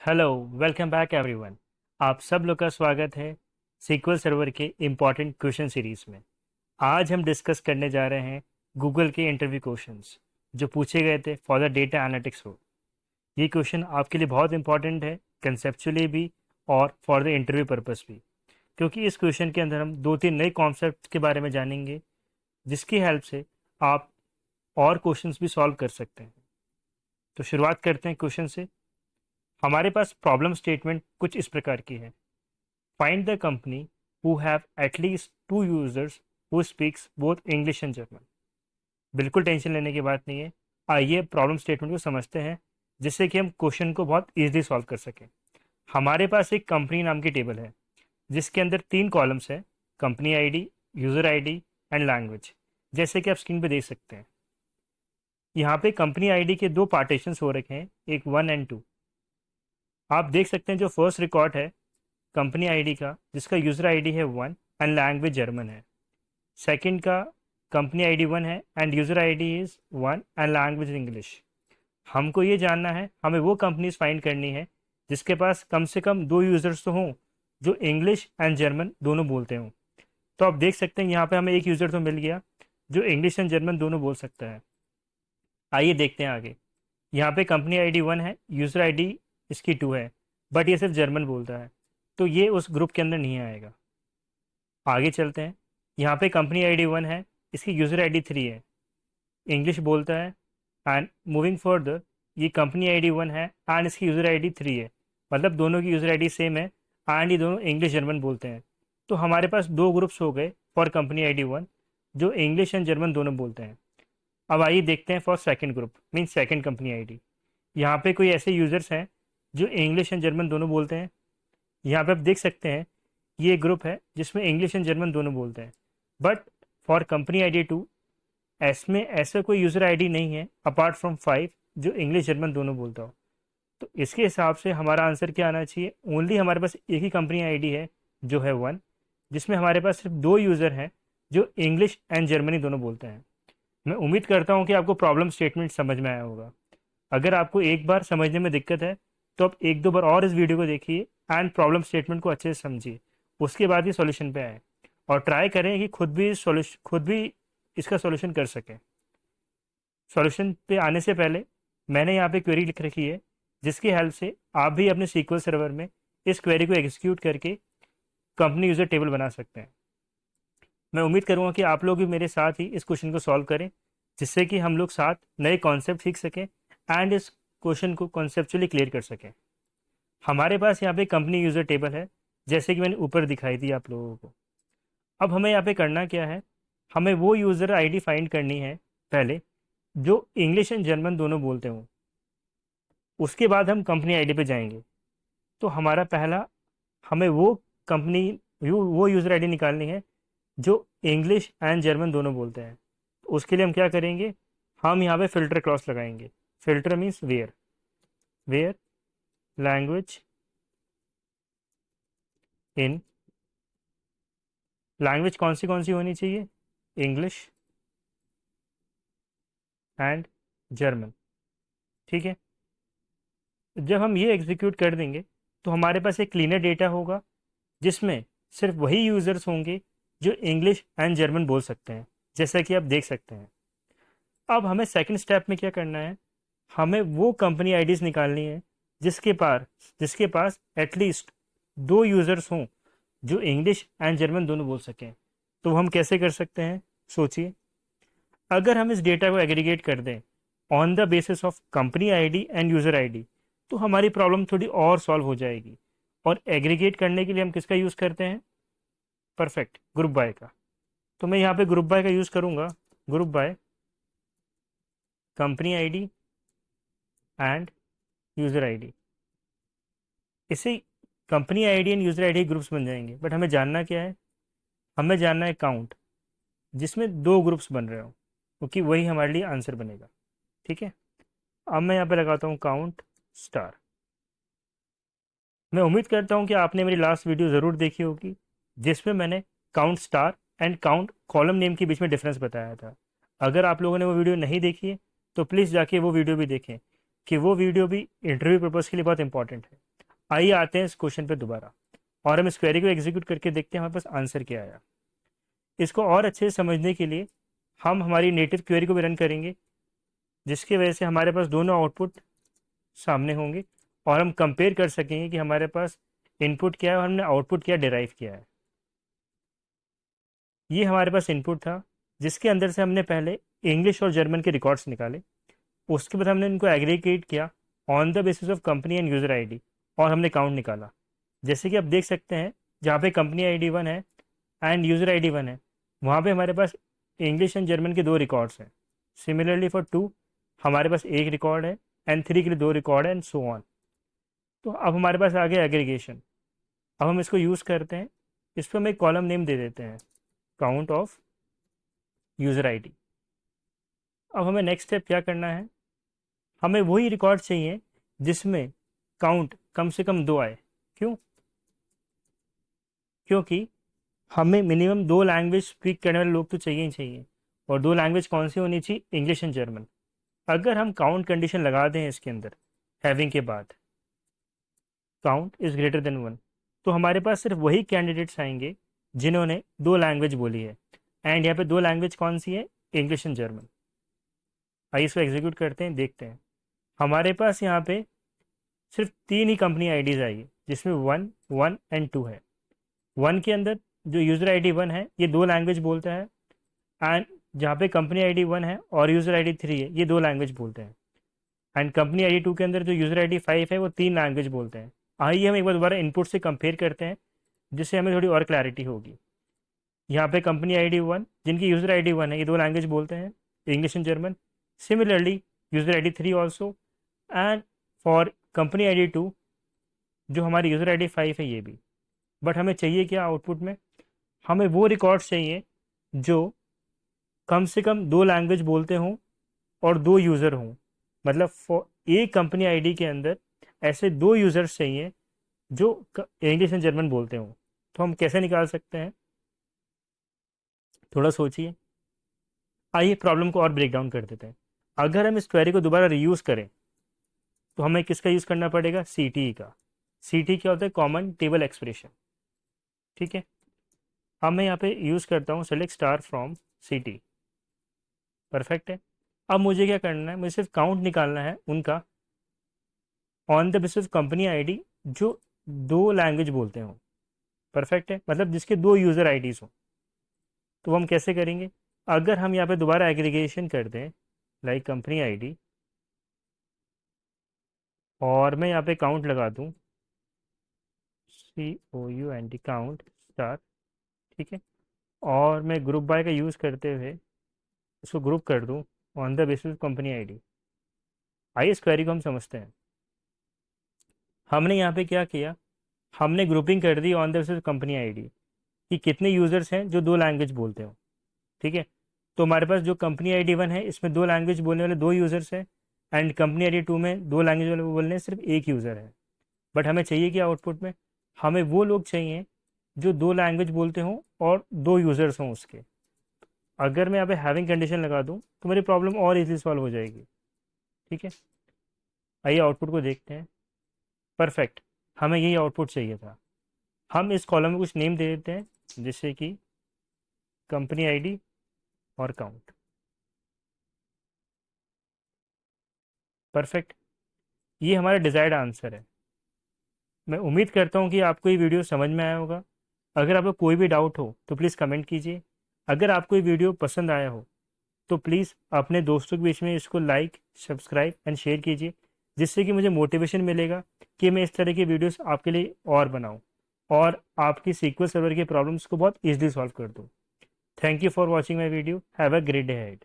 Hello, welcome back everyone. आप सब लोग का स्वागत है सीक्वल सर्वर के इम्पॉर्टेंट क्वेश्चन सीरीज में। आज हम डिस्कस करने जा रहे हैं गूगल के इंटरव्यू क्वेश्चंस जो पूछे गए थे for the data analytics role. ये क्वेश्चन आपके लिए बहुत इंपॉर्टेंट है, कंसेप्चुअली भी और फॉर द इंटरव्यू पर्पस भी, क्योंकि इस क्वेश्चन के अंदर हम दो तीन नए कॉन्सेप्ट के बारे में जानेंगे जिसकी हेल्प से आप और क्वेश्चंस भी सॉल्व कर सकते हैं। तो शुरुआत करते हैं क्वेश्चन से। हमारे पास प्रॉब्लम स्टेटमेंट कुछ इस प्रकार की है। Find the company who have at least to users who speaks both English and German. बिल्कुल टेंशन लेने की बात नहीं है। आइए प्रॉब्लम स्टेटमेंट को समझते हैं जिससे कि हम क्वेश्चन को बहुत ईजिली सॉल्व कर सकें। हमारे पास एक कंपनी नाम की टेबल है जिसके अंदर तीन कॉलम्स हैं: company ID, user ID and language. जैसे कि आप स्क्रीन पे देख सकते हैं, यहाँ पे कंपनी आईडी के दो पार्टीशंस हो रखे हैं, एक 1 और 2। आप देख सकते हैं जो फर्स्ट रिकॉर्ड है कंपनी आईडी का, जिसका यूज़र आईडी है 1 एंड लैंग्वेज जर्मन है। सेकंड का कंपनी आईडी 1 है and user ID is 1 and language English. हमको ये जानना है, हमें वो कंपनीज फाइंड करनी है जिसके पास कम से कम दो यूज़र्स तो हों जो इंग्लिश एंड जर्मन दोनों बोलते हों। तो आप देख सकते हैं यहाँ पे हमें एक यूज़र तो मिल गया जो इंग्लिश एंड जर्मन दोनों बोल सकता है। आइए देखते हैं आगे। यहाँ पे कंपनी आईडी 1 है, यूज़र आईडी इसकी 2 है, बट ये सिर्फ जर्मन बोलता है, तो ये उस ग्रुप के अंदर नहीं आएगा। आगे चलते हैं। यहाँ पे कंपनी आईडी 1 है, इसकी यूज़र आईडी 3 है, इंग्लिश बोलता है। एंड मूविंग फर्दर, ये कंपनी आईडी 1 है एंड इसकी यूज़र आईडी 3 है, मतलब दोनों की यूज़र आईडी सेम है एंड ये दोनों इंग्लिश जर्मन बोलते हैं। तो हमारे पास दो ग्रुप्स हो गए फॉर कंपनी आईडी 1 जो इंग्लिश एंड जर्मन दोनों बोलते हैं। अब आइए देखते हैं for second group, mean second company ID. यहाँ पे कोई ऐसे यूज़र्स हैं जो इंग्लिश एंड जर्मन दोनों बोलते हैं। यहाँ पे आप देख सकते हैं ये ग्रुप है जिसमें इंग्लिश एंड जर्मन दोनों बोलते हैं, बट फॉर कंपनी आईडी 2 इसमें ऐसा कोई यूज़र आईडी नहीं है अपार्ट फ्रॉम 5 जो इंग्लिश जर्मन दोनों बोलता हो। तो इसके हिसाब से हमारा आंसर क्या आना चाहिए? ओनली हमारे पास एक ही कंपनी आईडी है जो है 1, जिसमें हमारे पास सिर्फ दो यूज़र हैं जो इंग्लिश एंड जर्मनी दोनों बोलते हैं। मैं उम्मीद करता हूँ कि आपको प्रॉब्लम स्टेटमेंट समझ में आया होगा। अगर आपको एक बार समझने में दिक्कत है तो आप एक दो बार और इस वीडियो को देखिए एंड प्रॉब्लम स्टेटमेंट को अच्छे से समझिए, उसके बाद ही सॉल्यूशन पे आए और ट्राई करें कि खुद भी इसका सॉल्यूशन कर सकें। सॉल्यूशन पे आने से पहले मैंने यहाँ पे क्वेरी लिख रखी है जिसकी हेल्प से आप भी अपने सीक्वल सर्वर में इस क्वेरी को एग्जीक्यूट करके कंपनी यूज़र टेबल बना सकते हैं। मैं उम्मीद करूँगा कि आप लोग भी मेरे साथ ही इस क्वेश्चन को सॉल्व करें, जिससे कि हम लोग साथ नए कॉन्सेप्ट सीख सकें एंड इस क्वेश्चन को कॉन्सेप्चुअली क्लियर कर सकें। हमारे पास यहाँ पे कंपनी यूज़र टेबल है जैसे कि मैंने ऊपर दिखाई दी आप लोगों को। अब हमें यहाँ पे करना क्या है, हमें वो यूज़र आईडी फाइंड करनी है पहले जो इंग्लिश एंड जर्मन दोनों बोलते हों। उसके बाद हम कंपनी आईडी पे जाएंगे। तो हमारा पहला, हमें वो कंपनी वो यूज़र आईडी निकालनी है जो इंग्लिश एंड जर्मन दोनों बोलते हैं। उसके लिए हम क्या करेंगे, हम यहाँ पे फिल्टर क्लॉज लगाएंगे। Filter means where, where language in, language कौन सी होनी चाहिए? English and German. ठीक है। जब हम ये एग्जीक्यूट कर देंगे तो हमारे पास एक क्लीनर डेटा होगा जिसमें सिर्फ वही यूज़र्स होंगे जो इंग्लिश एंड जर्मन बोल सकते हैं, जैसा कि आप देख सकते हैं। अब हमें सेकंड स्टेप में क्या करना है, हमें वो कंपनी आईडीज निकालनी है जिसके पास एटलीस्ट दो यूज़र्स हों जो इंग्लिश एंड जर्मन दोनों बोल सकें। तो हम कैसे कर सकते हैं, सोचिए। अगर हम इस डेटा को एग्रीगेट कर दें on the basis of company ID and user ID तो हमारी प्रॉब्लम थोड़ी और सॉल्व हो जाएगी। और एग्रीगेट करने के लिए हम किसका यूज़ करते हैं? परफेक्ट, ग्रुप बाय का। तो मैं यहाँ पे ग्रुप बाय का यूज़ करूँगा, group by company ID and user ID. इससे company ID and user ID groups बन जाएंगे। बट हमें जानना क्या है, हमें जानना है काउंट, जिसमें दो ग्रुप्स बन रहे हो, क्योंकि वही हमारे लिए आंसर बनेगा। ठीक है। अब मैं यहाँ पे लगाता हूँ काउंट स्टार। मैं उम्मीद करता हूँ कि आपने मेरी लास्ट वीडियो ज़रूर देखी होगी जिसमें मैंने count star and count column name के बीच में डिफरेंस बताया था। अगर आप लोगों ने वो वीडियो नहीं देखी है तो प्लीज़ जाके वो वीडियो भी देखें, कि वो वीडियो भी इंटरव्यू पर्पज़ के लिए बहुत इंपॉर्टेंट है। आइए आते हैं इस क्वेश्चन पे दोबारा, और हम इस क्वेरी को एग्जीक्यूट करके देखते हैं हमारे पास आंसर क्या आया। इसको और अच्छे से समझने के लिए हम हमारी नेटिव क्वेरी को भी रन करेंगे, जिसकी वजह से हमारे पास दोनों आउटपुट सामने होंगे और हम कंपेयर कर सकेंगे कि हमारे पास इनपुट क्या है और हमने आउटपुट क्या डिराइव किया है। ये हमारे पास इनपुट था, जिसके अंदर से हमने पहले इंग्लिश और जर्मन के रिकॉर्ड्स निकाले। उसके बाद हमने इनको एग्रीगेट किया on the basis of company and user ID, और हमने काउंट निकाला। जैसे कि आप देख सकते हैं, जहाँ पे कंपनी आईडी 1 है एंड यूज़र आईडी 1 है, वहाँ पे हमारे पास इंग्लिश एंड जर्मन के 2 रिकॉर्ड्स हैं। सिमिलरली फॉर 2 हमारे पास 1 रिकॉर्ड है, एंड 3 के लिए 2 रिकॉर्ड है, एंड सो ऑन। तो अब हमारे पास आ गया एग्रीगेशन। अब हम इसको यूज़ करते हैं। इस पर हम एक कॉलम नेम दे देते हैं, काउंट ऑफ यूज़र आईडी। अब हमें नेक्स्ट स्टेप क्या करना है, हमें वही रिकॉर्ड चाहिए जिसमें काउंट कम से कम 2 आए। क्यों? क्योंकि हमें मिनिमम 2 लैंग्वेज स्पीक करने वाले लोग तो चाहिए ही चाहिए, और 2 लैंग्वेज कौन सी होनी चाहिए? English and German. अगर हम काउंट कंडीशन लगा दें इसके अंदर, हैविंग के बाद काउंट इज ग्रेटर देन 1, तो हमारे पास सिर्फ वही कैंडिडेट्स आएंगे जिन्होंने 2 लैंग्वेज बोली है। एंड यहाँ पे 2 लैंग्वेज कौन सी है? English and German. आइए इसको एग्जीक्यूट करते हैं, देखते हैं। हमारे पास यहाँ पे सिर्फ 3 ही कंपनी आईडीज आई है, जिसमें 1, 1 एंड 2 है। 1 के अंदर जो यूज़र आईडी 1 है ये 2 लैंग्वेज बोलता है, एंड जहाँ पे कंपनी आईडी 1 है और यूज़र आईडी 3 है, ये 2 लैंग्वेज बोलते हैं। एंड कंपनी आईडी 2 के अंदर जो यूज़र आईडी 5 है वो 3 लैंग्वेज बोलते हैं। आइए हम एक बार दोबारा इनपुट से कंपेयर करते हैं, जिससे हमें थोड़ी और क्लैरिटी होगी। यहाँ पे कंपनी आईडी 1, जिनकी यूज़र आईडी 1 है, ये 2 लैंग्वेज बोलते हैं, English and German. Similarly user ID 3 also, and for company ID 2 जो हमारी यूज़र आईडी 5 है, ये भी। बट हमें चाहिए क्या आउटपुट में? हमें वो रिकॉर्ड्स चाहिए जो कम से कम 2 लैंग्वेज बोलते हों और 2 यूज़र हों। मतलब फॉर एक कंपनी आईडी के अंदर ऐसे 2 यूज़र्स चाहिए जो इंग्लिश एंड जर्मन बोलते हों। तो हम कैसे निकाल सकते हैं? थोड़ा सोचिए। आइए प्रॉब्लम को और ब्रेक डाउन कर देते हैं। अगर हम इस क्वेरी को दोबारा रीयूज़ करें तो हमें किसका यूज़ करना पड़ेगा? CTE का। CTE क्या होता है? Common table expression. ठीक है, अब मैं यहाँ पे यूज़ करता हूँ select star from CTE। Perfect है। अब मुझे क्या करना है? मुझे सिर्फ काउंट निकालना है उनका on the basis company ID जो 2 लैंग्वेज बोलते हो। परफेक्ट है, मतलब जिसके 2 यूज़र आईडीज़ हो। तो हम कैसे करेंगे? अगर हम यहाँ पे दोबारा एग्रीगेशन कर दें, लाइक कंपनी आईडी, और मैं यहाँ पे काउंट लगा दूँ, COUNT काउंट स्टार। ठीक है, और मैं ग्रुप बाय का यूज़ करते हुए इसको ग्रुप कर दूँ on the basis company ID. आइए इस क्वेरी को हम समझते हैं। हमने यहाँ पे क्या किया, हमने ग्रुपिंग कर दी on the basis company ID कि कितने यूज़र्स हैं जो 2 लैंग्वेज बोलते हो। ठीक है, तो हमारे पास जो कंपनी आईडी 1 है इसमें 2 लैंग्वेज बोलने वाले 2 यूज़र्स हैं, एंड कंपनी आईडी 2 में 2 लैंग्वेज वाले बोलने सिर्फ 1 यूज़र है। बट हमें चाहिए क्या आउटपुट में? हमें वो लोग चाहिए जो 2 लैंग्वेज बोलते हों और 2 यूज़र्स हों उसके। अगर मैं यहाँ पे हैविंग कंडीशन लगा दूँ तो मेरी प्रॉब्लम और इजीली सॉल्व हो जाएगी। ठीक है, आइए आउटपुट को देखते हैं। परफेक्ट, हमें यही आउटपुट चाहिए था। हम इस कॉलम में कुछ नेम दे देते हैं, जैसे कि कंपनी आईडी और काउंट। परफेक्ट, ये हमारा डिज़ायर्ड आंसर है। मैं उम्मीद करता हूँ कि आपको ये वीडियो समझ में आया होगा। अगर आपको कोई भी डाउट हो तो प्लीज़ कमेंट कीजिए। अगर आपको ये वीडियो पसंद आया हो तो प्लीज़ अपने दोस्तों के बीच में इसको लाइक, सब्सक्राइब एंड शेयर कीजिए, जिससे कि मुझे मोटिवेशन मिलेगा कि मैं इस तरह की वीडियोस आपके लिए और बनाऊं और आपकी सीक्वल सर्वर की प्रॉब्लम्स को बहुत ईजिली सॉल्व कर दूं। Thank you for watching my video. Have a great day ahead.